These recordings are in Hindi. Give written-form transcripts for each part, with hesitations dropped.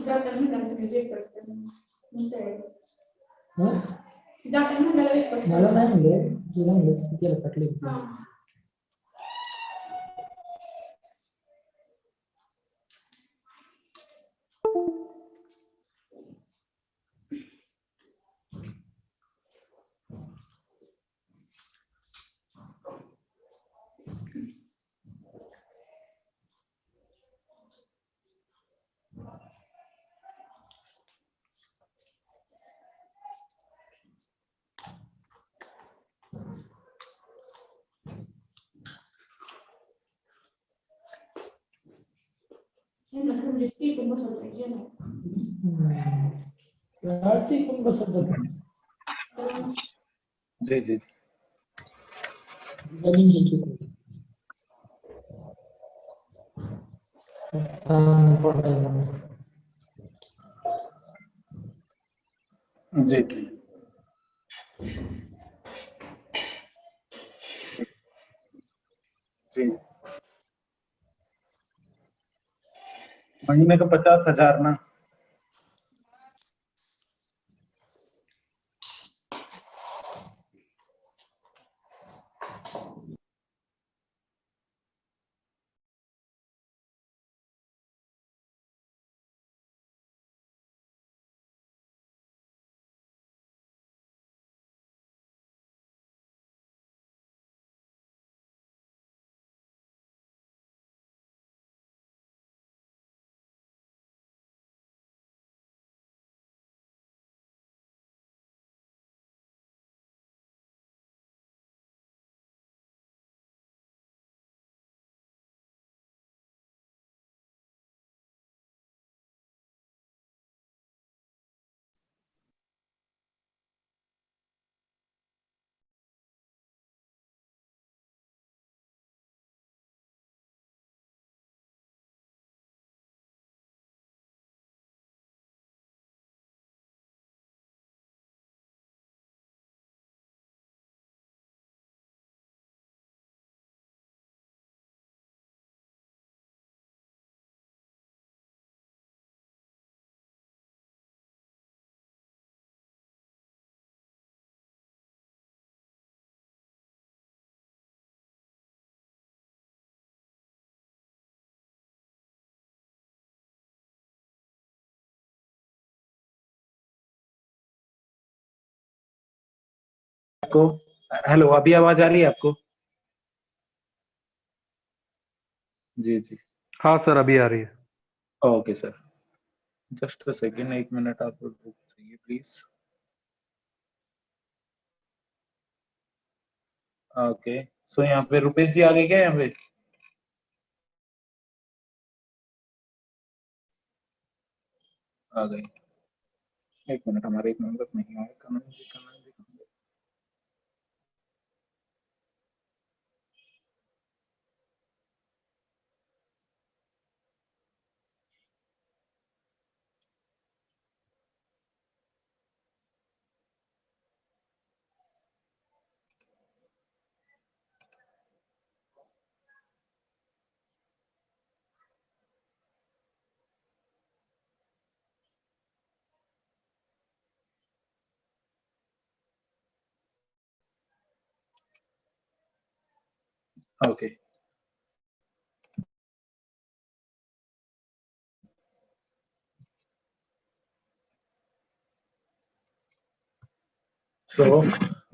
datang dalam request datang dalam request malam deh bilang deh dia lepas lagi berarti pun bersebut जी जी जी dibanding gitu जी जी महीने का 50,000 ना आपको हेलो अभी आवाज आ रही है आपको जी जी हाँ सर अभी आ रही है okay sir just a second 1 minute आप रुक जाइए प्लीज ओके सो यहाँ पे रुपेश जी आ गए क्या यहाँ पे आ गए 1 मिनट हमारे एक मेंबर नहीं आए कनन जी ओके तो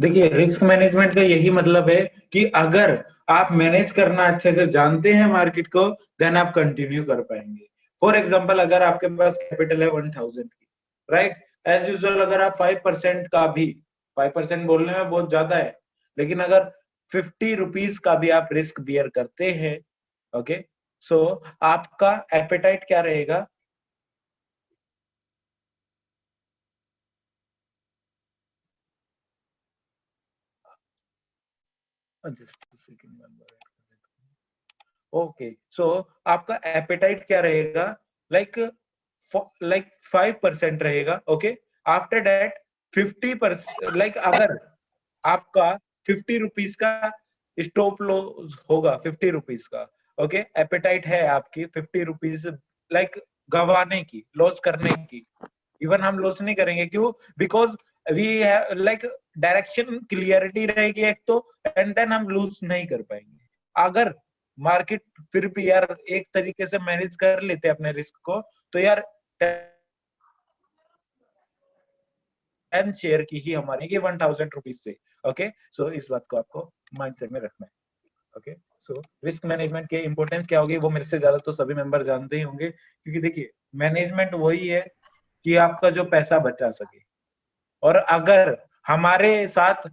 देखिए रिस्क मैनेजमेंट का यही मतलब है कि अगर आप मैनेज करना अच्छे से जानते हैं मार्केट को देन आप कंटिन्यू कर पाएंगे फॉर एग्जांपल अगर आपके पास कैपिटल है 1000 की राइट एज यूजुअल अगर आप 5% का भी 5% बोलने में बहुत ज्यादा है लेकिन अगर 50 रुपीज का भी आप रिस्क बियर करते हैं ओके सो आपका एपेटाइट क्या रहेगा ओके सो आपका एपेटाइट क्या रहेगा लाइक 5% रहेगा ओके आफ्टर दैट 50% लाइक अगर आपका 50 रुपीज का स्टॉप लॉस होगा 50 रुपीज का ओके एपेटाइट है आपकी 50 रुपीज लाइक गवाने की, लॉस करने की। इवन हम लॉस नहीं करेंगे, क्यों? Because we have like direction clarity रहेगी एक तो, एंड देन हम लूज नहीं कर पाएंगे। अगर मार्केट फिर भी यार एक तरीके से मैनेज कर लेते अपने रिस्क को, तो यार 10 शेयर की ही हमारी की 1000 रुपीज से। ओके, सो इस बात को आपको माइंडसेट में रखना है। ओके, सो रिस्क मैनेजमेंट की इंपॉर्टेंस क्या होगी वो मेरे से ज्यादा तो सभी मेंबर जानते ही होंगे, क्योंकि देखिए मैनेजमेंट वही है कि आपका जो पैसा बचा सके। और अगर हमारे साथ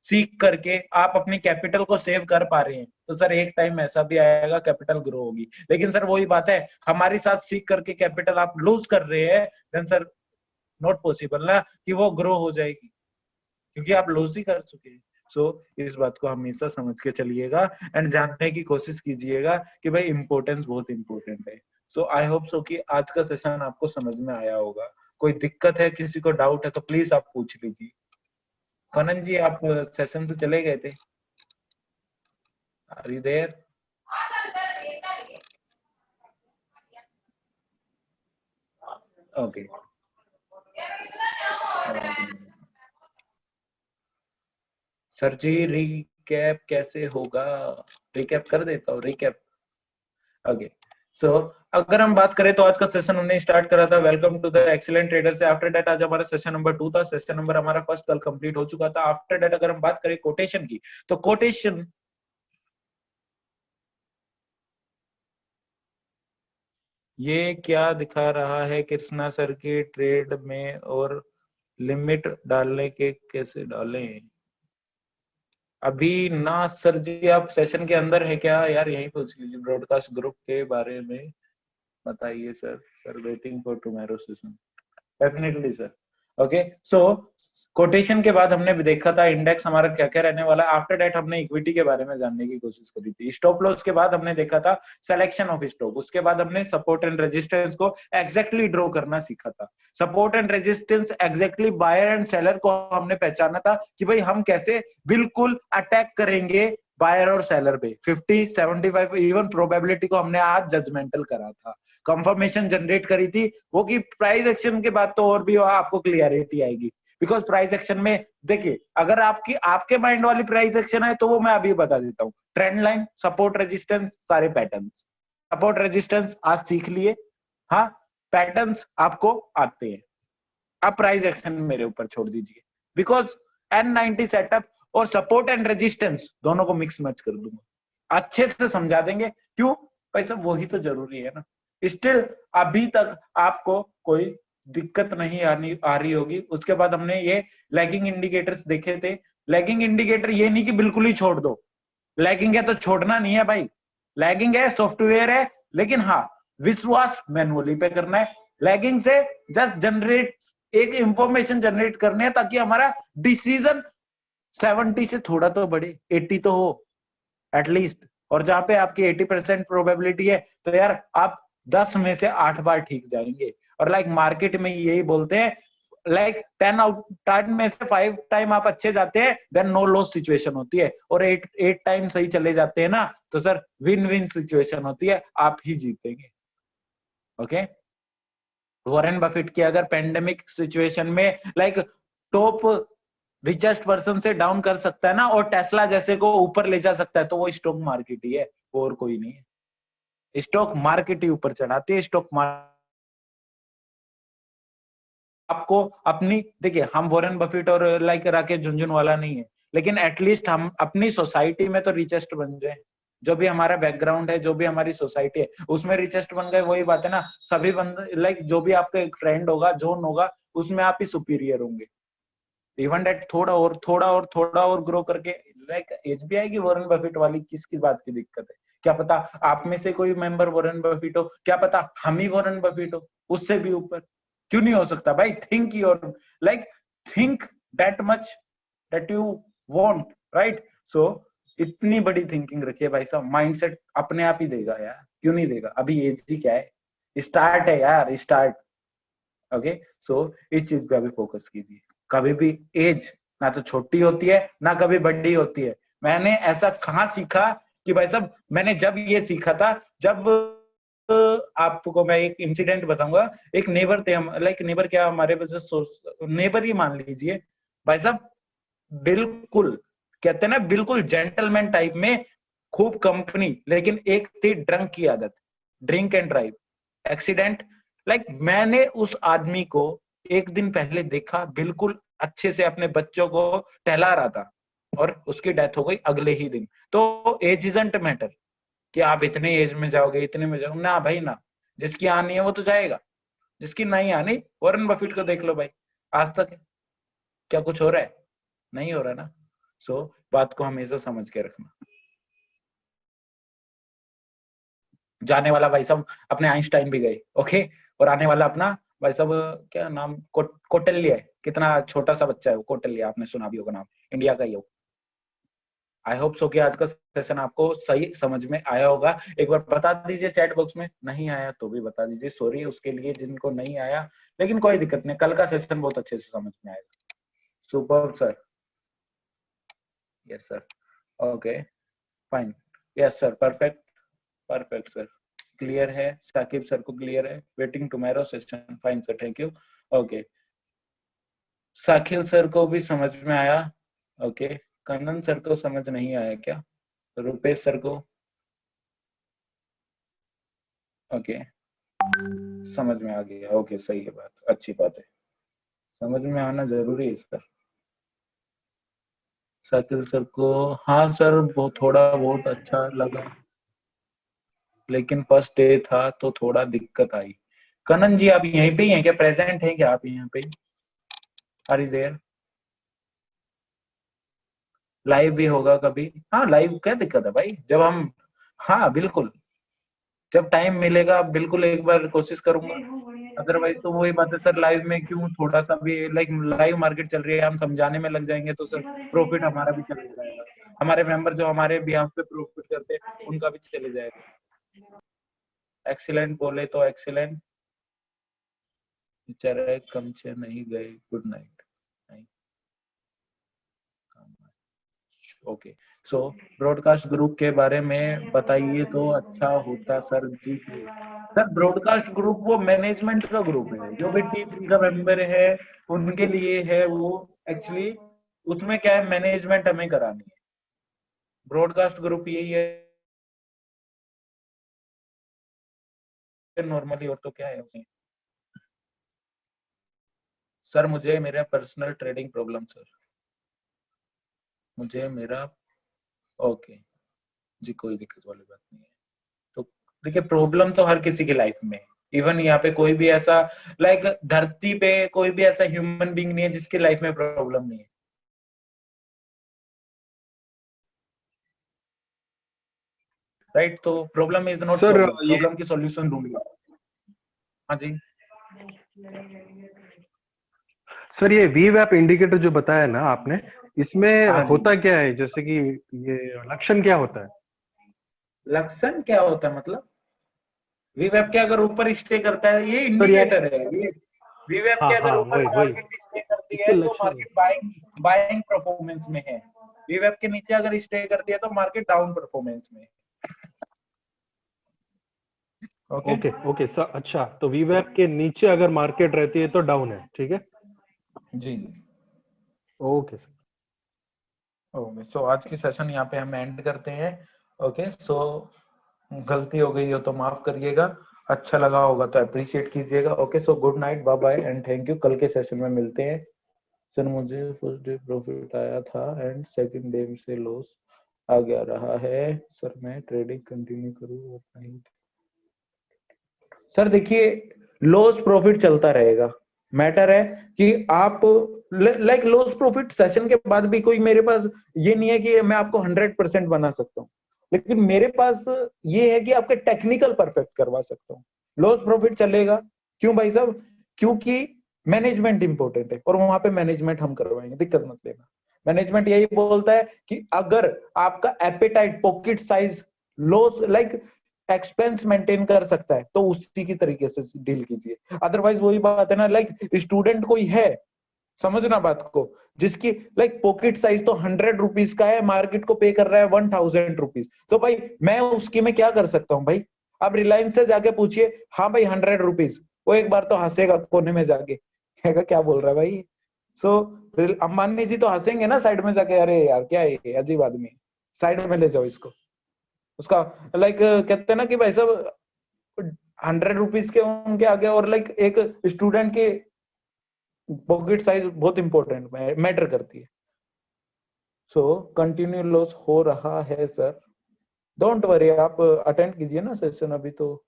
सीख करके आप अपनी कैपिटल को सेव कर पा रहे हैं, तो सर एक टाइम ऐसा भी आएगा कैपिटल ग्रो होगी। लेकिन सर वही बात है, हमारे साथ सीख करके कैपिटल आप लूज कर रहे हैं, देन सर नॉट पॉसिबल ना कि वो ग्रो हो जाएगी, क्योंकि आप लूज ही कर चुके हैं। सो इस बात को हमेशा समझ के चलिएगा एंड जानने की कोशिश कीजिएगा कि भाई इंपॉर्टेंस बहुत इंपॉर्टेंट है। सो आई होप सो कि आज का सेशन आपको समझ में आया होगा। कोई दिक्कत है, किसी को डाउट है तो प्लीज आप पूछ लीजिए। कनन जी, आप सेशन से चले गए थे? Are you there? Okay, sir ji recap कैसे होगा? रिकैप कर देता हूँ, रिकैप। ओके, सो अगर हम बात करें तो आज का सेशन हमने स्टार्ट करा था welcome to the excellent trader से। आफ्टर दैट आज हमारा सेशन नंबर 2 था। सेशन नंबर हमारा फर्स्ट कल कंप्लीट हो चुका था। आफ्टर दैट अगर हम बात करें कोटेशन की, तो कोटेशन ये क्या दिखा रहा है कृष्णा सर के ट्रेड में, और लिमिट डालने के कैसे डालें? अभी ना सर जी, आप सेशन के अंदर है क्या यार? यही पूछ लीजिए, ब्रॉडकास्ट ग्रुप के बारे में बताइए sir. Sir waiting for tomorrow session. Definitely sir. Okay, so quotation के बाद हमने भी देखा था इंडेक्स हमारा क्या क्या रहने वाला है। आफ्टर दैट हमने इक्विटी के बारे में जानने की कोशिश करी थी। स्टॉप लॉस के बाद हमने देखा था सिलेक्शन ऑफ स्टॉक। उसके बाद हमने सपोर्ट एंड रेजिस्टेंस को एग्जैक्टली ड्रॉ करना सीखा था। Support and resistance exactly buyer and seller को हमने पहचाना था कि भाई हम कैसे बिल्कुल अटैक करेंगे बायर और सेलर पे। 50, 75 इवन प्रोबेबिलिटी को हमने आज जजमेंटल करा था, कंफर्मेशन जनरेट करी थी वो, कि प्राइस एक्शन के बाद तो और भी आपको क्लियरिटी आएगी। बिकॉज प्राइस एक्शन में देखिए, अगर आपके माइंड वाली प्राइस एक्शन है तो वो मैं अभी बता देता हूँ। ट्रेंड लाइन, सपोर्ट रेजिस्टेंस, सारे पैटर्न्स। सपोर्ट रेजिस्टेंस आज सीख लिए, हाँ, पैटर्न्स आपको आते हैं। आप प्राइस एक्शन मेरे ऊपर छोड़ दीजिए, बिकॉज N90 सेटअप और सपोर्ट एंड रेजिस्टेंस दोनों को मिक्स मैच कर दूंगा, अच्छे से समझा देंगे। क्यों भाई साहब? वही तो जरूरी है ना। स्टिल अभी तक आपको कोई दिक्कत नहीं आ रही होगी। उसके बाद हमने ये लैगिंग इंडिकेटर्स देखे थे। लैगिंग इंडिकेटर ये नहीं कि बिल्कुल ही छोड़ दो, लैगिंग है तो छोड़ना नहीं है भाई। लैगिंग है, सॉफ्टवेयर है, लेकिन हाँ विश्वास मैनुअली पे करना है। लैगिंग से जस्ट जनरेट एक इंफॉर्मेशन जनरेट करने है ताकि हमारा डिसीजन 70 से थोड़ा तो बढ़े, 80 तो हो एटलीस्ट। और जहां पे आपकी 80% प्रोबेबिलिटी है तो यार आप 10 में से 8 बार ठीक जाएंगे। और लाइक मार्केट में यही बोलते हैं, लाइक 10 में से 5 टाइम आप अच्छे जाते हैं, देन नो लॉस सिचुएशन होती है। और 8 टाइम सही चले जाते हैं ना, तो सर विन विन सिचुएशन होती है, आप ही जीतेंगे। ओके, वॉरेन बफेट की अगर पेंडेमिक सिचुएशन में लाइक टॉप रिचेस्ट पर्सन से डाउन कर सकता है ना, और टेस्ला जैसे को ऊपर ले जा सकता है, तो वो स्टॉक मार्केट ही है, और कोई नहीं है। स्टॉक मार्केट ही ऊपर चढ़ाती है। स्टॉक मार्केट आपको अपनी, देखिए हम वॉरेन बफेट और लाइक राकेश झुनझुनवाला नहीं है, लेकिन एटलीस्ट हम अपनी सोसाइटी में तो रिचेस्ट बन जाए। जो भी हमारा बैकग्राउंड है, जो भी हमारी सोसाइटी है, उसमें रिचेस्ट बन गए। वही बात है ना, सभी बंदे लाइक जो भी आपका एक फ्रेंड होगा, जोन होगा, उसमें आप ही सुपीरियर होंगे। इवन डेट थोड़ा और ग्रो करके लाइक एसबीआई की वॉरेन बफेट वाली किसकी बात की दिक्कत है? क्या पता आप में से कोई मेंबर वॉरेन बफेट हो, क्या पता हम ही वॉरेन बफेट हो, उससे भी ऊपर। क्यों नहीं हो सकता भाई? Think your like think that much that you want, right? So इतनी बड़ी थिंकिंग रखिए भाई साहब, माइंडसेट अपने आप ही देगा यार। क्यों नहीं देगा? अभी एज ही क्या है, स्टार्ट है यार, स्टार्ट। ओके, सो इस चीज पे अभी फोकस कीजिए। कभी भी एज ना तो छोटी होती है ना कभी बड़ी होती है। मैंने ऐसा कहाँ सीखा कि भाई साहब, मैंने जब ये सीखा था जब आपको मैं एक इंसिडेंट बताऊंगा। एक नेबर थे हम, लाइक नेबर क्या, हमारे नेबर ही मान लीजिए भाई साहब, बिल्कुल कहते हैं ना बिल्कुल जेंटलमैन टाइप में, खूब कंपनी, लेकिन एक थी ड्रंक की आदत, drink and drive, accident. Like मैंने उस आदमी को एक दिन पहले देखा, बिल्कुल अच्छे से अपने बच्चों को टहला रहा था, और उसकी डेथ हो गई अगले ही दिन। तो एज इजंट मैटर कि आप इतने एज में जाओगे, इतने में जाओगे ना भाई ना, जिसकी आनी है वो तो जाएगा, जिसकी नहीं आनी, वॉरेन बफेट को देख लो भाई, आज तक क्या कुछ हो रहा है? नहीं हो रहा ना। सो बात को हमेशा समझ के रखना। जाने वाला भाई साहब अपने आइंस्टाइन भी गए, ओके, और आने वाला अपना भाई साहब क्या नाम, कौटिल्य है, कितना छोटा सा बच्चा है वो कौटिल्य, आपने सुना भी होगा नाम, इंडिया का ही हो। आई होप सो कि आज का सेशन आपको सही समझ में आया होगा। एक बार बता दीजिए चैट बॉक्स में, नहीं आया तो भी बता दीजिए, सॉरी उसके लिए जिनको नहीं आया, लेकिन कोई दिक्कत नहीं, कल का सेशन बहुत अच्छे से समझ में आएगा। Super sir, yes sir, okay fine, yes sir, perfect perfect sir, clear है, साकिब सर को क्लियर है, waiting tomorrow session, fine sir, thank you, okay. Sakhil sir को भी समझ में आया, ओके। कन्नन सर को समझ नहीं आया क्या? रुपेश सर को, ओके, समझ में आ गया, ओके, सही है बात, अच्छी बात है, समझ में आना जरूरी है सर। साकिल सर को, हाँ सर, वो थोड़ा बहुत अच्छा लगा, लेकिन फर्स्ट डे था तो थोड़ा दिक्कत आई। कनन जी आप यहीं पे ही हैं क्या, प्रेजेंट हैं क्या आप यहाँ पे? Are you there? लाइव भी होगा कभी? हाँ लाइव क्या दिक्कत है भाई, जब हम, हाँ बिल्कुल, जब टाइम मिलेगा बिल्कुल एक बार कोशिश करूंगा, अदरवाइज तो वही बात है सर, लाइव में क्यों, थोड़ा सा भी लाइक लाइव मार्केट चल रही है, हम समझाने में लग जाएंगे तो सर प्रॉफिट हमारा भी चले जाएगा, हमारे मेंबर जो हमारे बिहाफ पे प्रॉफिट करते हैं उनका भी चले जाएगा। एक्सीलेंट बोले तो एक्सीलेंट, बेचारे कम से नहीं गए, गुड नाइट, ओके। सो ब्रॉडकास्ट ग्रुप के बारे में बताइए तो अच्छा होता सर जी। सर ब्रॉडकास्ट ग्रुप वो मैनेजमेंट का ग्रुप है, जो भी T3 का मेंबर है उनके लिए है वो, एक्चुअली उसमें क्या है, मैनेजमेंट हमें करानी है, ब्रॉडकास्ट ग्रुप यही है नॉर्मली, और तो क्या है उसमें। सर मुझे मेरा पर्सनल ट्रेडिंग प्रॉब्लम सर, मुझे मेरा, ओके जी, कोई दिक्कत वाली बात नहीं है। तो देखिए प्रॉब्लम तो हर किसी की लाइफ में, इवन यहाँ पे कोई भी ऐसा, लाइक धरती पे कोई भी ऐसा ह्यूमन बीइंग नहीं है जिसकी लाइफ में प्रॉब्लम नहीं है, राइट? तो problem is not sir problem, ये प्रॉब्लम की सॉल्यूशन ढूंढिए। हाँ जी, सर ये वीवैप इंडिकेटर जो बताया ना आपने, इसमें हाँ जी, होता क्या है, जैसे कि ये लक्षण क्या होता है? लक्षण क्या होता है मतलब? वीवेब के अगर ऊपर स्टे करता है, ये सर ये, इंडिकेटर है ये, वीवेब हाँ के हाँ अगर ऊपर वही वही, मार्केट स्टे करती इसके है तो लक्षण। मार्केट बाइंग बाइंग परफॉर्मेंस में है, वीवेब के नीचे अगर स्टे करती है तो मार्केट डाउन परफॉर्मेंस में है, ओके ओके ओके सर, अच्छा तो वीवैप के नीचे अगर मार्केट रहती है तो डाउन है, ठीक है, जी जी, ओके सर। ओके। सो आज की सेशन यहाँ पे हम एंड करते हैं, ओके। सो गलती हो गई हो तो माफ करिएगा, अच्छा लगा होगा तो अप्रिशिएट कीजिएगा, okay. So good night, bye bye and thank you, कल के सेशन में मिलते हैं। सर मुझे फर्स्ट डे प्रॉफिट आया था एंड सेकंड डे से लॉस आ गया रहा है, सर मैं ट्रेडिंग कंटिन्यू करूं और नहीं? सर देखिए लॉस प्रॉफिट चलता रहेगा, मैटर है कि आप, लाइक लॉस प्रॉफिट सेशन के बाद भी कोई मेरे पास ये नहीं है कि मैं आपको 100% बना सकता हूँ, लेकिन मेरे पास ये है कि आपके टेक्निकल परफेक्ट करवा सकता हूँ। लॉस प्रॉफिट चलेगा, क्यों भाई साहब? क्योंकि मैनेजमेंट इंपॉर्टेंट है और वहां पे मैनेजमेंट हम करवाएंगे, दिक्कत मत लेना। मैनेजमेंट यही बोलता है कि अगर आपका appetite, pocket size, loss like expense maintain कर सकता है तो उसी की तरीके से डील कीजिए, अदरवाइज वही बात है ना, लाइक स्टूडेंट कोई है, समझना बात को, जिसकी लाइक पॉकेट साइज तो 100 रुपीज का है, मार्केट को पे कर रहा है 1000 रुपीज, तो भाई मैं उसकी में क्या कर सकता हूँ भाई? आप रिलायंस से जाके पूछिए, हाँ भाई 100 रुपीज, वो एक बार तो हंसेगा कोने में जाके, कहेगा क्या बोल रहा है भाई। सो अंबानी जी तो हंसेंगे ना साइड में जाके, अरे यार क्या है ये अजीब आदमी, साइड में ले जाओ इसको। उसका लाइक कहते हैं ना कि भाई साहब 100 रुपीज के उनके आगे, और लाइक एक स्टूडेंट की पॉकेट साइज बहुत इंपॉर्टेंट मैटर करती है। सो कंटिन्यू लॉस हो रहा है सर, डोंट वरी, आप अटेंड कीजिए ना सेशन, अभी तो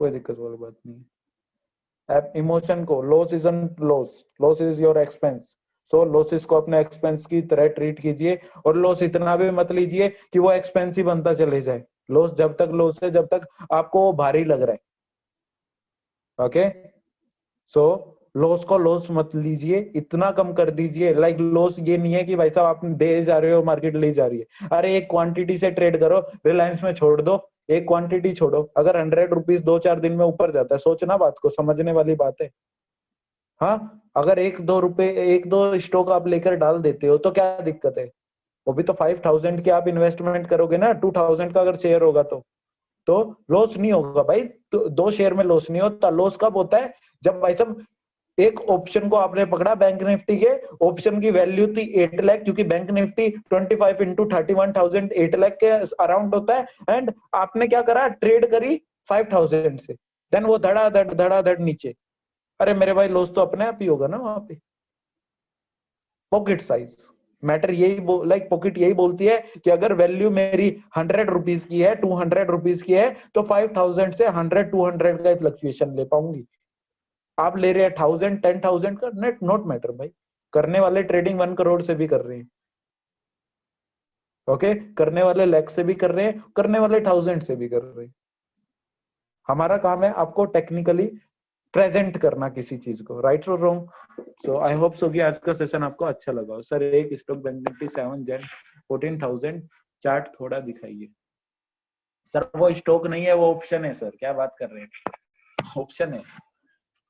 कोई दिक्कत वाली बात नहीं है। आप इमोशन को, loss is loss, loss is your expense, so losses को अपने एक्सपेंस की तरह ट्रीट कीजिए, और लॉस इतना भी मत लीजिए कि वो एक्सपेंसिव बनता चले जाए। लॉस जब तक लॉस है, जब तक आपको भारी लग रहा है। ओके, सो लॉस को लॉस मत लीजिए, इतना कम कर दीजिए। लाइक लॉस ये नहीं है कि भाई साहब आप दे जा रहे हो, मार्केट ले जा रही है। अरे एक क्वांटिटी से ट्रेड करो, रिलायंस में छोड़ दो, एक क्वांटिटी छोड़ो। अगर 100 रुपीज 2-4 दिन में ऊपर जाता है, सोचना बात को, समझने वाली बात है। हाँ, अगर 1-2 रुपए, 1-2 स्टॉक आप लेकर डाल देते हो तो क्या दिक्कत है? वो भी तो 5000 की आप इन्वेस्टमेंट करोगे ना, 2000 का अगर शेयर होगा तो लॉस नहीं होगा भाई। तो 2 शेयर में लॉस नहीं होता। लॉस कब होता है? जब भाई साहब एक ऑप्शन को आपने पकड़ा, बैंक निफ्टी के ऑप्शन की वैल्यू थी 8 लाख, क्योंकि बैंक निफ्टी 25 इंटू 31,000 8 लाख के अराउंड होता है, एंड आपने क्या करा, ट्रेड करी 5000 से, देन वो धड़ाधड़ नीचे। अरे मेरे भाई लॉस तो अपने आप ही होगा ना वहां पे। पॉकेट साइज मैटर, यही लाइक पॉकेट यही बोलती है कि अगर वैल्यू मेरी 100 रुपीज की है, 200 रुपीज की है, तो 5000 से 100-200 का फ्लक्चुएशन ले पाऊंगी। आप ले रहे हैं 1000-10,000 का, नेट नॉट मैटर भाई। करने वाले ट्रेडिंग 1 करोड़ से भी कर रहे हैं। ओके, करने वाले लाख से भी कर रहे हैं, करने वाले 1000 से भी कर रहे हैं। हमारा काम है आपको टेक्निकली प्रेजेंट करना किसी चीज को, राइट और wrong. So I hope so कि आज का सेशन आपको अच्छा लगा हो। सर एक स्टॉक बैंक निफ्टी 7 जन 14,000 चार्ट थोड़ा दिखाइए। सर वो स्टॉक नहीं है, वो ऑप्शन है सर, क्या बात कर रहे हैं, ऑप्शन है,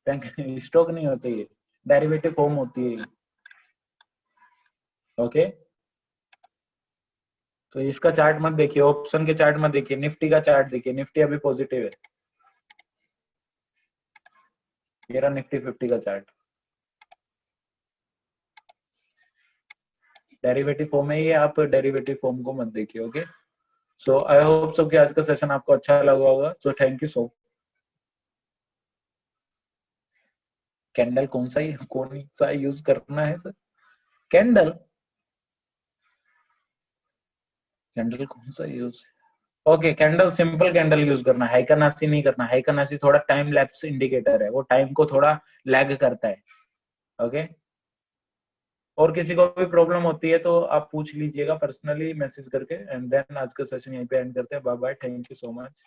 बैंक स्टॉक नहीं होते, ये डेरिवेटिव फॉर्म होती है। ओके, तो इसका चार्ट मत देखिए, ऑप्शन के चार्ट मत देखिए, निफ्टी का चार्ट देखिए। निफ्टी अभी पॉजिटिव है, ये रहा निफ्टी 50 का चार्ट, डेरिवेटिव फॉर्म है ये, आप डेरिवेटिव फॉर्म को मत देखिए। Okay, so I hope so कि आज का सेशन आपको अच्छा लगा होगा। So thank you so. Candle कौन सा यूज करना है सर? कैंडल कैंडल कौन सा use? Okay, candle simple candle use करना है, हाइकनासी नहीं करना। हाइकनासी थोड़ा टाइम लैप्स इंडिकेटर है, वो टाइम को थोड़ा लैग करता है। ओके, और किसी को भी प्रॉब्लम होती है तो आप पूछ लीजिएगा पर्सनली मैसेज करके, एंड देन आज का सेशन यहीं पे एंड करते हैं। Bye bye, thank you so much.